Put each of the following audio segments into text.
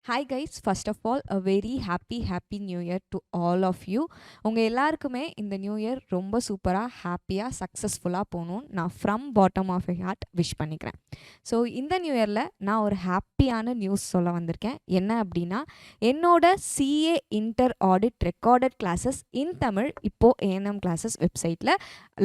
Hi guys, first of all a very happy new year to all of you. உங்கள் எல்லாருக்குமே இந்த new year ரொம்ப சூப்பராக ஹாப்பியாக சக்ஸஸ்ஃபுல்லாக போகணும்னு நான் from bottom of a heart wish பண்ணிக்கிறேன். ஸோ இந்த நியூ இயரில் நான் ஒரு ஹாப்பியான நியூஸ் சொல்ல வந்திருக்கேன். என்ன அப்படின்னா, என்னோட CA inter audit recorded classes இன் தமிழ் இப்போது ஏஎன்எம் கிளாஸஸ் வெப்சைட்டில்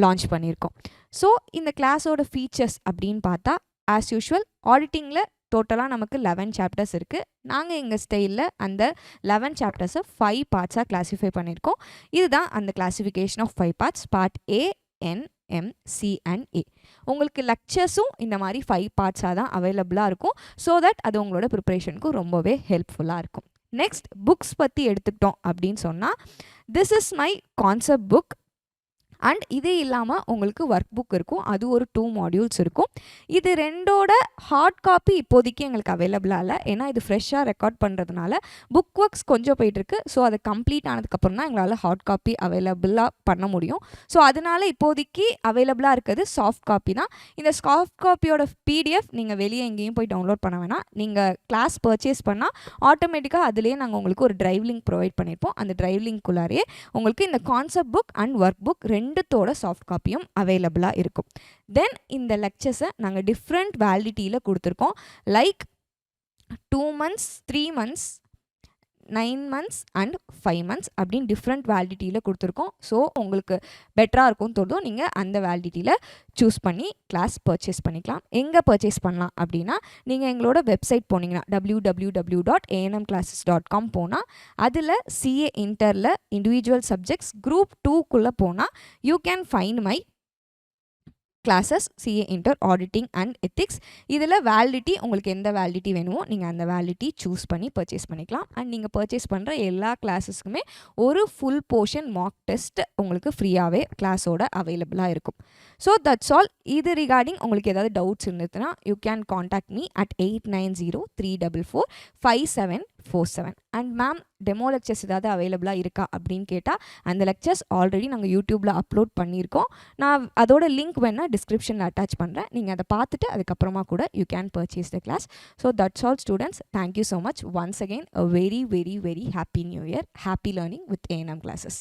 லான்ச் பண்ணியிருக்கோம். ஸோ இந்த கிளாஸோட ஃபீச்சர்ஸ் அப்படின்னு பார்த்தா, ஆஸ் யூஷுவல் ஆடிட்டிங்கில் டோட்டலாக நமக்கு 11 சாப்டர்ஸ் இருக்குது. நாங்கள் எங்கள் ஸ்டைலில் அந்த 11 சாப்டர்ஸை 5 பார்ட்ஸாக கிளாஸிஃபை பண்ணியிருக்கோம். இதுதான் அந்த classification of 5 parts. Part A, N, M, C and A. உங்களுக்கு லெக்சர்ஸும் இந்த மாதிரி 5 பார்ட்ஸாக தான் அவைலபிளாக இருக்கும். ஸோ தட் அது உங்களோட ப்ரிப்பரேஷனுக்கு ரொம்பவே ஹெல்ப்ஃபுல்லாக இருக்கும். நெக்ஸ்ட், புக்ஸ் பற்றி எடுத்துக்கிட்டோம் அப்படின்னு சொன்னால், this is my concept book. And இது இல்லாமல் உங்களுக்கு ஒர்க் புக் இருக்கும். அது ஒரு 2 மாடியூல்ஸ் இருக்கும். இது ரெண்டோட ஹார்ட் காப்பி இப்போதைக்கு எங்களுக்கு அவைலபிளாக இல்லை. ஏன்னா இது ஃப்ரெஷ்ஷாக ரெக்கார்ட் பண்ணுறதுனால புக் ஒர்க்ஸ் கொஞ்சம் போயிட்டுருக்கு. ஸோ அது கம்ப்ளீட் ஆனதுக்கப்புறம் தான் எங்களால் ஹார்ட் காப்பி அவைலபிளாக பண்ண முடியும். ஸோ அதனால இப்போதைக்கு அவைலபிளாக இருக்கிறது சாஃப்ட் காப்பி தான். இந்த சாஃப்ட் காப்பியோட பிடிஎஃப் நீங்கள் வெளியே எங்கேயும் போய் டவுன்லோட் பண்ண வேணாம். நீங்கள் கிளாஸ் பர்ச்சேஸ் பண்ணால் ஆட்டோமேட்டிக்காக அதுலேயே நாங்கள் உங்களுக்கு ஒரு டிரைவ் லிங்க் ப்ரொவைட் பண்ணியிருப்போம். அந்த டிரைவ் லிங்க்குள்ளாரையே உங்களுக்கு இந்த concept book and work book ரெண்டுத்தோட சாஃப்ட் காப்பியும் அவைலபிளாக இருக்கும். தென் இந்த லெக்சர்ஸை நாங்கள் டிஃப்ரெண்ட் வேலிடிட்டியில் கொடுத்துருக்கோம். Like 2 months, 3 months, 9 months and 5 months அப்படின்னு டிஃப்ரெண்ட் வேலிடிட்டியில் கொடுத்துருக்கோம். ஸோ உங்களுக்கு பெட்டராக இருக்கும்னு தோணும். நீங்கள் அந்த வேலிடிட்டியில் சூஸ் பண்ணி கிளாஸ் பர்ச்சேஸ் பண்ணிக்கலாம். எங்கே பர்ச்சேஸ் பண்ணலாம் அப்படின்னா, நீங்கள் எங்களோட வெப்சைட் போனீங்கன்னா www.anmclasses.com போனால் அதில் சிஏ இன்டரில் இண்டிவிஜுவல் சப்ஜெக்ட்ஸ் குரூப் 2க்குள்ளே போனால் you can find my classes CA inter auditing and ethics. இதில் வேலிடிட்டி உங்களுக்கு எந்த வேலிடிட்டி வேணுமோ நீங்கள் அந்த வேலிடிட்டி சூஸ் பண்ணி பர்ச்சேஸ் பண்ணிக்கலாம். அண்ட் நீங்கள் பர்ச்சேஸ் பண்ணுற எல்லா கிளாஸஸ்க்குமே ஒரு ஃபுல் போர்ஷன் மார்க் டெஸ்ட் உங்களுக்கு ஃப்ரீயாகவே கிளாஸோட அவைலபிளாக இருக்கும். So that's all. இது ரிகார்டிங் உங்களுக்கு ஏதாவது டவுட்ஸ் இருந்ததுன்னா you can contact me at 8903445747. And ma'am, demo lectures ஏதாவது அவைலபிளாக இருக்கா அப்படின்னு கேட்டால், அந்த லெக்சர்ஸ் ஆல்ரெடி நாங்கள் யூடியூப்பில் அப்லோட் பண்ணியிருக்கோம். நான் அதோட லிங்க் வேணால் டிஸ்கிரிப்ஷனில் அட்டாச் பண்ணுறேன். நீங்கள் அதை பார்த்துட்டு அதுக்கப்புறமா கூட you can purchase the class. So that's all students. Thank you so much once again. A very very very happy new year. Happy learning with ANM classes.